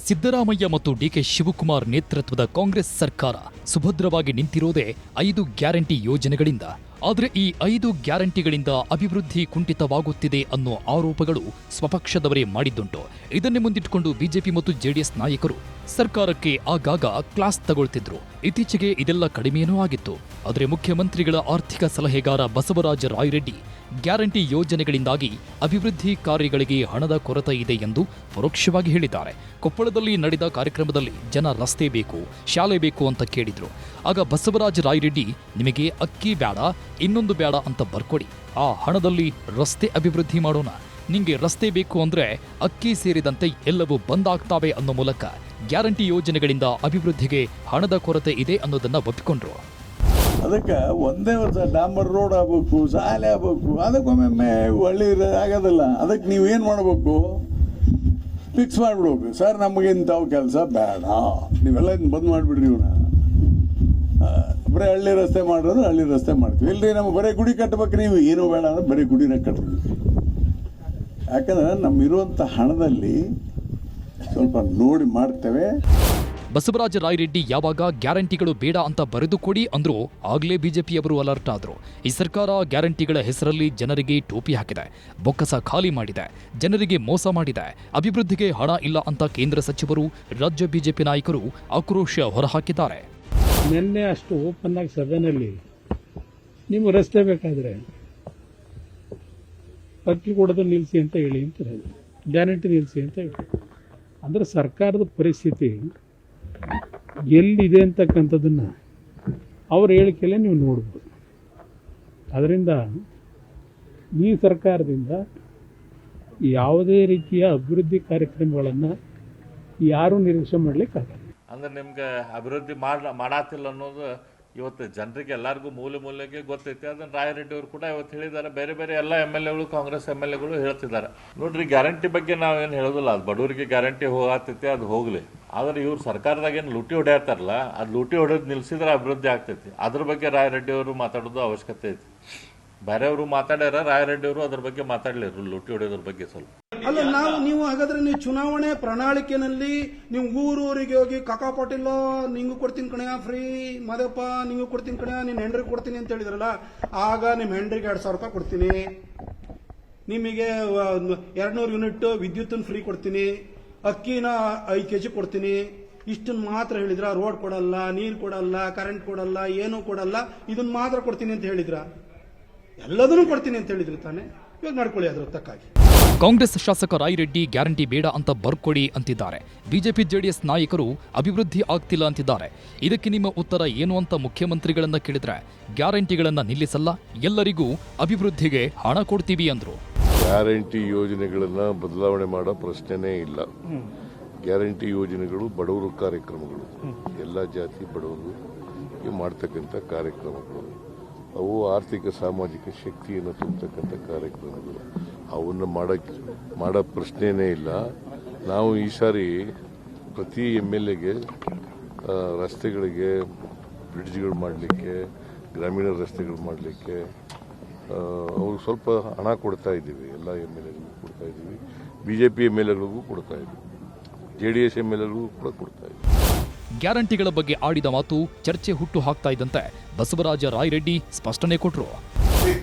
S1: ಸಿದ್ದರಾಮಯ್ಯ ಮತ್ತು ಡಿಕೆ ಶಿವಕುಮಾರ್ ನೇತೃತ್ವದ ಕಾಂಗ್ರೆಸ್ ಸರ್ಕಾರ ಸುಭದ್ರವಾಗಿ ನಿಂತಿರೋದೇ 5 ಗ್ಯಾರಂಟಿ ಯೋಜನೆಗಳಿಂದ. ಆದರೆ ಈ 5 ಗ್ಯಾರಂಟಿಗಳಿಂದ ಅಭಿವೃದ್ಧಿ ಕುಂಠಿತವಾಗುತ್ತಿದೆ ಅನ್ನೋ ಆರೋಪಗಳು ಸ್ವಪಕ್ಷದವರೇ ಮಾಡಿದ್ದುಂಟು. ಇದನ್ನೇ ಮುಂದಿಟ್ಟುಕೊಂಡು ಬಿಜೆಪಿ ಮತ್ತು ಜೆಡಿಎಸ್ ನಾಯಕರು ಸರ್ಕಾರಕ್ಕೆ ಆಗಾಗ ಕ್ಲಾಸ್ ತಗೊಳ್ತಿದ್ರು. ಇತ್ತೀಚೆಗೆ ಇದೆಲ್ಲ ಕಡಿಮೆಯೂ ಆಗಿತ್ತು. ಆದರೆ ಮುಖ್ಯಮಂತ್ರಿಗಳ ಆರ್ಥಿಕ ಸಲಹೆಗಾರ ಬಸವರಾಜ ರಾಯರೆಡ್ಡಿ ಗ್ಯಾರಂಟಿ ಯೋಜನೆಗಳಿಂದಾಗಿ ಅಭಿವೃದ್ಧಿ ಕಾರ್ಯಗಳಿಗೆ ಹಣದ ಕೊರತೆ ಇದೆ ಎಂದು ಪರೋಕ್ಷವಾಗಿ ಹೇಳಿದ್ದಾರೆ. ಕೊಪ್ಪಳದಲ್ಲಿ ನಡೆದ ಕಾರ್ಯಕ್ರಮದಲ್ಲಿ ಜನ ರಸ್ತೆ ಬೇಕು, ಶಾಲೆ ಬೇಕು ಅಂತ ಕೇಳಿದ್ರು. ಆಗ ಬಸವರಾಜ ರಾಯರೆಡ್ಡಿ, ನಿಮಗೆ ಅಕ್ಕಿ ಬೇಡ, ಇನ್ನೊಂದು ಬೇಡ ಅಂತ ಬರ್ಕೊಡಿ, ಆ ಹಣದಲ್ಲಿ ರಸ್ತೆ ಅಭಿವೃದ್ಧಿ ಮಾಡೋಣ. ನಿಂಗೆ ರಸ್ತೆ ಬೇಕು ಅಂದ್ರೆ ಅಕ್ಕಿ ಸೇರಿದಂತೆ ಎಲ್ಲವೂ ಬಂದಾಗ್ತಾವೆ ಅನ್ನೋ ಮೂಲಕ ಗ್ಯಾರಂಟಿ ಯೋಜನೆಗಳಿಂದ ಅಭಿವೃದ್ಧಿಗೆ ಹಣದ ಕೊರತೆ ಇದೆ ಅನ್ನೋದನ್ನ ಒಪ್ಪಿಕೊಂಡ್ರು.
S10: ಅದಕ್ಕೆ ಒಂದೇ ವರ್ಷ ಡಾಂಬರ್ ರೋಡ್ ಆಗ್ಬೇಕು, ಶಾಲೆ ಆಗ್ಬೇಕು, ಅದಕ್ಕೊಮ್ಮೆ ಒಳ್ಳೆ ಆಗೋದಿಲ್ಲ. ಅದಕ್ಕೆ ನೀವೇನು ಮಾಡಬೇಕು, ಫಿಕ್ಸ್ ಮಾಡಿಬಿಡ್ಬೇಕು. ಸರ್ ನಮಗೆ ಇಂಥವು ಕೆಲಸ ಬೇಡ, ನೀವೆಲ್ಲ ಬಂದ್ ಮಾಡಿಬಿಡ್ರಿ. ಇವನ್ನ ಬರೀ ಹಳ್ಳಿ ರಸ್ತೆ ಮಾಡೋದು ಹಳ್ಳಿ ರಸ್ತೆ ಮಾಡ್ತೀವಿ. ಇಲ್ಲದೆ ನಮ್ಗೆ ಬರೀ ಗುಡಿ ಕಟ್ಟಬೇಕು, ನೀವು ಏನೂ ಬೇಡ ಅಂದ್ರೆ ಬರೀ ಗುಡಿನ ಕಟ್ತೀವಿ. ಯಾಕಂದ್ರೆ ನಮ್ಮಿರುವಂಥ ಹಣದಲ್ಲಿ ಸ್ವಲ್ಪ ನೋಡಿ ಮಾಡ್ತೇವೆ.
S1: ಬಸವರಾಜ ರಾಯರೆಡ್ಡಿ ಯಾವಾಗ ಗ್ಯಾರಂಟಿಗಳು ಬೇಡ ಅಂತ ಬರೆದು ಕೊಡಿ ಅಂದ್ರೂ ಆಗ್ಲೇ ಬಿಜೆಪಿಯವರು ಅಲರ್ಟ್ ಆದ್ರು. ಈ ಸರ್ಕಾರ ಗ್ಯಾರಂಟಿಗಳ ಹೆಸರಲ್ಲಿ ಜನರಿಗೆ ಟೋಪಿ ಹಾಕಿದೆ, ಬೊಕ್ಕಸ ಖಾಲಿ ಮಾಡಿದೆ, ಜನರಿಗೆ ಮೋಸ ಮಾಡಿದೆ, ಅಭಿವೃದ್ಧಿಗೆ ಹಣ ಇಲ್ಲ ಅಂತ ಕೇಂದ್ರ ಸಚಿವರು, ರಾಜ್ಯ ಬಿಜೆಪಿ ನಾಯಕರು ಆಕ್ರೋಶ ಹೊರಹಾಕಿದ್ದಾರೆ.
S11: ನಿನ್ನೆ ಅಷ್ಟು ಓಪನ್ ಆಗಿ ಸದನಲ್ಲಿ ನೀವು ರಸ್ತೆ ಬೇಕಾದ್ರೆ ಅಕ್ಕಿ ಕೊಡೋದು ನಿಲ್ಲಿಸಿ ಅಂತ ಹೇಳಿ ಅಂತ ಹೇಳಿ, ಗ್ಯಾರಂಟಿ ನಿಲ್ಲಿಸಿ ಅಂತ ಹೇಳಿ. ಅಂದರೆ ಸರ್ಕಾರದ ಪರಿಸ್ಥಿತಿ ಎಲ್ಲಿದೆ ಅಂತಕ್ಕಂಥದ್ದನ್ನು ಅವ್ರ ಹೇಳಿಕೆಯಲ್ಲೇ ನೀವು ನೋಡ್ಬೋದು. ಅದರಿಂದ ಈ ಸರ್ಕಾರದಿಂದ ಯಾವುದೇ ರೀತಿಯ ಅಭಿವೃದ್ಧಿ ಕಾರ್ಯಕ್ರಮಗಳನ್ನು ಯಾರೂ ನಿರೀಕ್ಷೆ ಮಾಡಲಿಕ್ಕಾಗಲ್ಲ.
S12: ಅಂದ್ರೆ ನಿಮ್ಗೆ ಅಭಿವೃದ್ಧಿ ಮಾಡಾತಿಲ್ಲ ಅನ್ನೋದು ಇವತ್ತು ಜನರಿಗೆ ಎಲ್ಲರಿಗೂ ಮೂಲೆಗೆ ಗೊತ್ತೈತಿ. ಅದನ್ನ ರಾಯರೆಡ್ಡಿ ಅವರು ಕೂಡ ಇವತ್ತು ಹೇಳಿದ್ದಾರೆ, ಬೇರೆ ಬೇರೆ ಎಲ್ಲ MLAಗಳು ಕಾಂಗ್ರೆಸ್ MLAಗಳು ಹೇಳ್ತಿದ್ದಾರೆ. ನೋಡ್ರಿ, ಗ್ಯಾರಂಟಿ ಬಗ್ಗೆ ನಾವೇನು ಹೇಳೋದಿಲ್ಲ, ಅದು ಬಡವರಿಗೆ ಗ್ಯಾರಂಟಿ ಹೋಗತೈತಿ, ಅದು ಹೋಗ್ಲಿ. ಆದ್ರೆ ಇವ್ರು ಸರ್ಕಾರದಾಗ ಏನು ಲೂಟಿ ಹೊಡೆಯತ್ತಾರಲ್ಲ, ಅದು ಲೂಟಿ ಹೊಡೆಯೋದು ನಿಲ್ಸಿದ್ರೆ ಅಭಿವೃದ್ಧಿ ಆಗ್ತೈತಿ. ಅದ್ರ ಬಗ್ಗೆ ರಾಯರೆಡ್ಡಿ ಅವರು ಮಾತಾಡೋದು ಅವಶ್ಯಕತೆ ಐತಿ. ಬೇರೆಯವರು ಮಾತಾಡ್ಯಾರ, ರಾಯರೆಡ್ಡಿ ಅವರು ಅದ್ರ ಬಗ್ಗೆ ಮಾತಾಡ್ಲಿರು, ಲೂಟಿ ಹೊಡೆಯೋದ್ರ ಬಗ್ಗೆ ಸ್ವಲ್ಪ.
S13: ಅಲ್ಲ, ನೀವು ಹಾಗಾದ್ರೆ ನೀವು ಚುನಾವಣೆ ಪ್ರಣಾಳಿಕೆನಲ್ಲಿ ನೀವು ಊರೂರಿಗೆ ಹೋಗಿ ಕಾಕಾ ಪಾಟೀಲ್ ನಿಂಗೂ ಕೊಡ್ತೀನಿ ಕಣೆಯ ಫ್ರೀ, ಮದಪ್ಪ ನಿಂಗೂ ಕೊಡ್ತೀನಿ ಕಣೆಯ, ನಿನ್ನ ಹೆಂಡ್ರಿಗೆ ಕೊಡ್ತೀನಿ ಅಂತ ಹೇಳಿದ್ರಲ್ಲ, ಆಗ ನಿಮ್ಮ ಹೆಂಡ್ರಿಗೆ 2,000 ರೂಪಾಯಿ ಕೊಡ್ತೀನಿ, ನಿಮಗೆ 200 ಯೂನಿಟ್ ವಿದ್ಯುತ್ ಫ್ರೀ ಕೊಡ್ತೀನಿ, ಅಕ್ಕಿನ 5 kg ಕೊಡ್ತೀನಿ, ಇಷ್ಟನ್ನು ಮಾತ್ರ ಹೇಳಿದ್ರ? ರೋಡ್ ಕೊಡಲ್ಲ, ನೀರು ಕೊಡಲ್ಲ, ಕರೆಂಟ್ ಕೊಡಲ್ಲ, ಏನೂ ಕೊಡಲ್ಲ, ಇದನ್ನ ಮಾತ್ರ ಕೊಡ್ತೀನಿ ಅಂತ ಹೇಳಿದ್ರ? ಎಲ್ಲದನ್ನೂ ಕೊಡ್ತೀನಿ ಅಂತ ಹೇಳಿದ್ರು ತಾನೆ. ಇವಾಗ ನಡ್ಕೊಳ್ಳಿ ಅದ್ರ ತಕ್ಕಾಗಿ.
S1: ಕಾಂಗ್ರೆಸ್ ಶಾಸಕ ರಾಯರೆಡ್ಡಿ ಗ್ಯಾರಂಟಿ ಬೇಡ ಅಂತ ಬರ್ಕೊಡಿ ಅಂತಿದ್ದಾರೆ. ಬಿಜೆಪಿ ಜೆಡಿಎಸ್ ನಾಯಕರು ಅಭಿವೃದ್ಧಿ ಆಗ್ತಿಲ್ಲ ಅಂತಿದ್ದಾರೆ. ಇದಕ್ಕೆ ನಿಮ್ಮ ಉತ್ತರ ಏನು ಅಂತ ಮುಖ್ಯಮಂತ್ರಿಗಳನ್ನ ಕೇಳಿದ್ರೆ, ಗ್ಯಾರಂಟಿಗಳನ್ನ ನಿಲ್ಲಿಸಲ್ಲ, ಎಲ್ಲರಿಗೂ ಅಭಿವೃದ್ಧಿಗೆ ಹಣ ಕೊಡ್ತೀವಿ ಅಂದ್ರು.
S3: ಗ್ಯಾರಂಟಿ ಯೋಜನೆಗಳನ್ನ ಬದಲಾವಣೆ ಮಾಡೋ ಪ್ರಶ್ನೆನೇ ಇಲ್ಲ. ಗ್ಯಾರಂಟಿ ಯೋಜನೆಗಳು ಬಡವರ ಕಾರ್ಯಕ್ರಮಗಳು, ಎಲ್ಲ ಜಾತಿ ಬಡವರು ಮಾಡ್ತಕ್ಕಂಥ ಕಾರ್ಯಕ್ರಮಗಳು. ಅವು ಆರ್ಥಿಕ ಸಾಮಾಜಿಕ ಶಕ್ತಿಯನ್ನು ತುಂಬತಕ್ಕಂಥ ಕಾರ್ಯಕ್ರಮಗಳು. ಅವನ್ನ ಮಾಡೋ ಪ್ರಶ್ನೆನೇ ಇಲ್ಲ. ನಾವು ಈ ಸಾರಿ ಪ್ರತಿ MLAಗೆ ರಸ್ತೆಗಳಿಗೆ ಬ್ರಿಡ್ಜ್ಗಳು ಮಾಡಲಿಕ್ಕೆ, ಗ್ರಾಮೀಣ ರಸ್ತೆಗಳು ಮಾಡಲಿಕ್ಕೆ ಅವ್ರಿಗೆ ಸ್ವಲ್ಪ ಹಣ ಕೊಡ್ತಾ ಇದ್ದೀವಿ. ಎಲ್ಲ MLAಗಳಿಗೂ ಕೊಡ್ತಾ ಇದ್ದೀವಿ, BJP MLAಗಳಿಗೂ ಕೊಡ್ತಾ ಇದ್ದೀವಿ, JDS MLAಗಳಿಗೂ ಕೂಡ ಕೊಡ್ತಾ ಇದ್ದೀವಿ.
S1: ಗ್ಯಾರಂಟಿಗಳ ಬಗ್ಗೆ ಆಡಿದ ಮಾತು ಚರ್ಚೆ ಹುಟ್ಟು ಹಾಕ್ತಾ ಇದ್ದಂತೆ ಬಸವರಾಜ ರಾಯರೆಡ್ಡಿ ಸ್ಪಷ್ಟನೆ ಕೊಟ್ಟರು.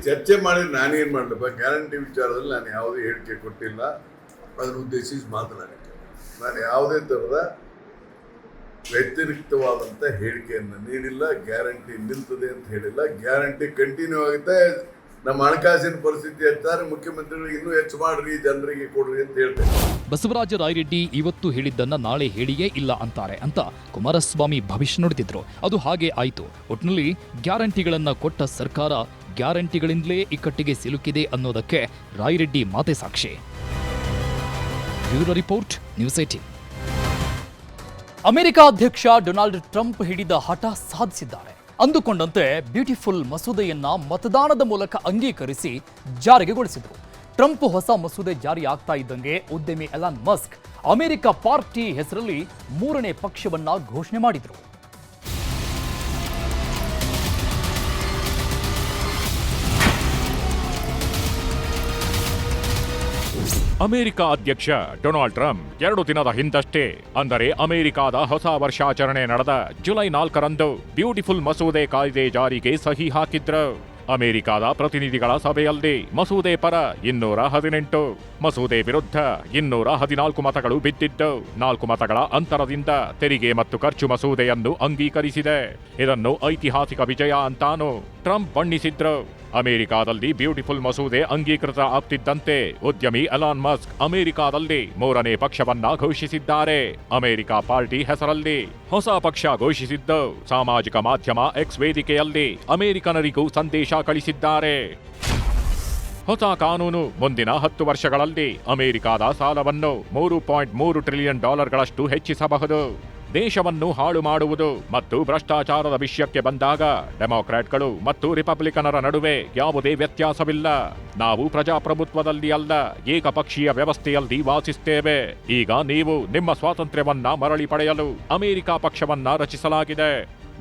S7: ಚರ್ಚೆ ಮಾಡಿ ನಾನೇನ್ ಮಾಡಲಪ್ಪ, ಗ್ಯಾರಂಟಿ ವಿಚಾರದಲ್ಲಿ ನಾನು ಯಾವುದೇ ಹೇಳಿಕೆ ಕೊಟ್ಟಿಲ್ಲ. ಅದನ್ನು ಉದ್ದೇಶಿಸಿ ಮಾತನಾಡಿದ್ದೆ. ನಾನು ಯಾವುದೇ ತರಹದ ವ್ಯತಿರಿಕ್ತವಾದಂಥ ಹೇಳಿಕೆಯನ್ನು ನೀಡಿಲ್ಲ. ಗ್ಯಾರಂಟಿ ನಿಲ್ತದೆ ಅಂತ ಹೇಳಿಲ್ಲ. ಗ್ಯಾರಂಟಿ ಕಂಟಿನ್ಯೂ ಆಗುತ್ತೆ. ನಮ್ಮ ಹಣಕಾಸಿನ ಪರಿಸ್ಥಿತಿ ಹೆಚ್ಚಾದ್ರೆ ಮುಖ್ಯಮಂತ್ರಿಗಳು ಇನ್ನೂ ಹೆಚ್ಚು ಮಾಡ್ರಿ, ಜನರಿಗೆ ಕೊಡ್ರಿ ಅಂತ ಹೇಳ್ತಾರೆ.
S1: ಬಸವರಾಜ ರಾಯರೆಡ್ಡಿ ಇವತ್ತು ಹೇಳಿದ್ದನ್ನ ನಾಳೆ ಹೇಳಿಯೇ ಇಲ್ಲ ಅಂತಾರೆ ಅಂತ ಕುಮಾರಸ್ವಾಮಿ ಭವಿಷ್ಯ ನುಡಿದಿದ್ರು. ಅದು ಹಾಗೆ ಆಯಿತು. ಒಟ್ಟಿನಲ್ಲಿ ಗ್ಯಾರಂಟಿಗಳನ್ನ ಕೊಟ್ಟ ಸರ್ಕಾರ ಗ್ಯಾರಂಟಿಗಳಿಂದಲೇ ಇಕ್ಕಟ್ಟಿಗೆ ಸಿಲುಕಿದೆ ಅನ್ನೋದಕ್ಕೆ ರಾಯರೆಡ್ಡಿ ಮಾತೆ ಸಾಕ್ಷಿ. Bureau report, news 18. ಅಮೆರಿಕ ಅಧ್ಯಕ್ಷ ಡೊನಾಲ್ಡ್ ಟ್ರಂಪ್ ಹಿಡಿದ ಹಠ ಸಾಧಿಸಿದ್ದಾರೆ. ಅಂದುಕೊಂಡಂತೆ ಬ್ಯೂಟಿಫುಲ್ ಮಸೂದೆಯನ್ನ ಮತದಾನದ ಮೂಲಕ ಅಂಗೀಕರಿಸಿ ಜಾರಿಗೆಗೊಳಿಸಿದರು. ಟ್ರಂಪ್ ಹೊಸ ಮಸೂದೆ ಜಾರಿ ಆಗ್ತಾ ಇದ್ದಂಗೆ ಉದ್ಯಮಿ ಎಲಾನ್ ಮಸ್ಕ್ ಅಮೆರಿಕ ಪಾರ್ಟಿ ಹೆಸರಲ್ಲಿ 3ನೇ ಪಕ್ಷವನ್ನ ಘೋಷಣೆ ಮಾಡಿದರು.
S2: ಅಮೆರಿಕ ಅಧ್ಯಕ್ಷ ಡೊನಾಲ್ಡ್ ಟ್ರಂಪ್ 2 ದಿನದ ಹಿಂದಷ್ಟೇ, ಅಂದರೆ ಅಮೆರಿಕದ ಹೊಸ ವರ್ಷಾಚರಣೆ ನಡೆದ ಜುಲೈ 4ರಂದು ಬ್ಯೂಟಿಫುಲ್ ಮಸೂದೆ ಕಾಯ್ದೆ ಜಾರಿಗೆ ಸಹಿ ಹಾಕಿದ್ರು. ಅಮೆರಿಕದ ಪ್ರತಿನಿಧಿಗಳ ಸಭೆಯಲ್ಲಿ ಮಸೂದೆ ಪರ 218, ಮಸೂದೆ ವಿರುದ್ಧ 214 ಮತಗಳು ಬಿದ್ದಿದ್ದು, 4 ಮತಗಳ ಅಂತರದಿಂದ ತೆರಿಗೆ ಮತ್ತು ಖರ್ಚು ಮಸೂದೆಯನ್ನು ಅಂಗೀಕರಿಸಿದೆ. ಇದನ್ನು ಐತಿಹಾಸಿಕ ವಿಜಯ ಅಂತಾನು ಟ್ರಂಪ್ ಬಣ್ಣಿಸಿದ್ರು. ಅಮೆರಿಕಾದಲ್ಲಿ ಬ್ಯೂಟಿಫುಲ್ ಮಸೂದೆ ಅಂಗೀಕೃತ ಆಗ್ತಿದ್ದಂತೆ ಉದ್ಯಮಿ ಎಲಾನ್ ಮಸ್ಕ್ ಅಮೆರಿಕಾದಲ್ಲಿ 3ನೇ ಪಕ್ಷವನ್ನ ಘೋಷಿಸಿದ್ದಾರೆ. ಅಮೆರಿಕ ಪಾರ್ಟಿ ಹೆಸರಲ್ಲಿ ಹೊಸ ಪಕ್ಷ ಘೋಷಿಸಿದ್ದು ಸಾಮಾಜಿಕ ಮಾಧ್ಯಮ ಎಕ್ಸ್ ವೇದಿಕೆಯಲ್ಲಿ ಅಮೆರಿಕನರಿಗೂ ಸಂದೇಶ ಕಳಿಸಿದ್ದಾರೆ. ಹೊಸ ಕಾನೂನು ಮುಂದಿನ 10 ವರ್ಷಗಳಲ್ಲಿ ಅಮೆರಿಕದ ಸಾಲವನ್ನು $3.3 ಟ್ರಿಲಿಯನ್ ಹೆಚ್ಚಿಸಬಹುದು. ದೇಶವನ್ನು ಹಾಳು ಮಾಡುವುದು ಮತ್ತು ಭ್ರಷ್ಟಾಚಾರದ ವಿಷಯಕ್ಕೆ ಬಂದಾಗ ಡೆಮಾಕ್ರಾಟ್ಗಳು ಮತ್ತು ರಿಪಬ್ಲಿಕನರ ನಡುವೆ ಯಾವುದೇ ವ್ಯತ್ಯಾಸವಿಲ್ಲ. ನಾವು ಪ್ರಜಾಪ್ರಭುತ್ವದಲ್ಲಿ ಅಲ್ಲ, ಏಕಪಕ್ಷೀಯ ವ್ಯವಸ್ಥೆಯಲ್ಲಿ ವಾಸಿಸುತ್ತೇವೆ. ಈಗ ನೀವು ನಿಮ್ಮ ಸ್ವಾತಂತ್ರ್ಯವನ್ನ ಮರಳಿ ಪಡೆಯಲು ಅಮೆರಿಕ ಪಕ್ಷವನ್ನ ರಚಿಸಲಾಗಿದೆ.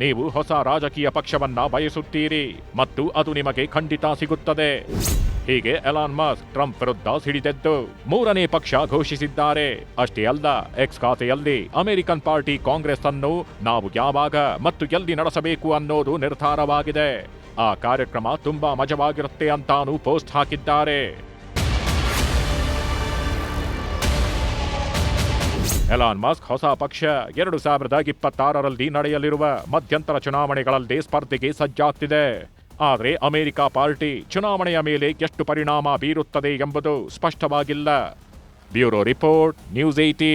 S2: ನೀವು ಹೊಸ ರಾಜಕೀಯ ಪಕ್ಷವನ್ನ ಬಯಸುತ್ತೀರಿ ಮತ್ತು ಅದು ನಿಮಗೆ ಖಂಡಿತ ಸಿಗುತ್ತದೆ. ಹೀಗೆ ಎಲಾನ್ ಮಸ್ಕ್ ಟ್ರಂಪ್ ವಿರುದ್ಧ ಸಿಡಿದೆದ್ದು 3ನೇ ಪಕ್ಷ ಘೋಷಿಸಿದ್ದಾರೆ. ಅಷ್ಟೇ ಅಲ್ಲ, ಎಕ್ಸ್ ಖಾತೆಯಲ್ಲಿ ಅಮೆರಿಕನ್ ಪಾರ್ಟಿ ಕಾಂಗ್ರೆಸ್ ಅನ್ನು ನಾವು ಯಾವಾಗ ಮತ್ತು ಎಲ್ಲಿ ನಡೆಸಬೇಕು ಅನ್ನೋದು ನಿರ್ಧಾರವಾಗಿದೆ. ಆ ಕಾರ್ಯಕ್ರಮ ತುಂಬಾ ಮಜವಾಗಿರುತ್ತೆ ಅಂತಾನೂ ಪೋಸ್ಟ್ ಹಾಕಿದ್ದಾರೆ. ಎಲಾನ್ ಮಸ್ಕ್ ಹೊಸ ಪಕ್ಷ 2026ರಲ್ಲಿ ನಡೆಯಲಿರುವ ಮಧ್ಯಂತರ ಚುನಾವಣೆಗಳಲ್ಲಿ ಸ್ಪರ್ಧೆಗೆ ಸಜ್ಜಾಗ್ತಿದೆ. ಆದರೆ ಅಮೆರಿಕ ಪಾರ್ಟಿ ಚುನಾವಣೆಯ ಮೇಲೆ ಎಷ್ಟು ಪರಿಣಾಮ ಬೀರುತ್ತದೆ ಎಂಬುದು ಸ್ಪಷ್ಟವಾಗಿಲ್ಲ. Bureau report, news 18.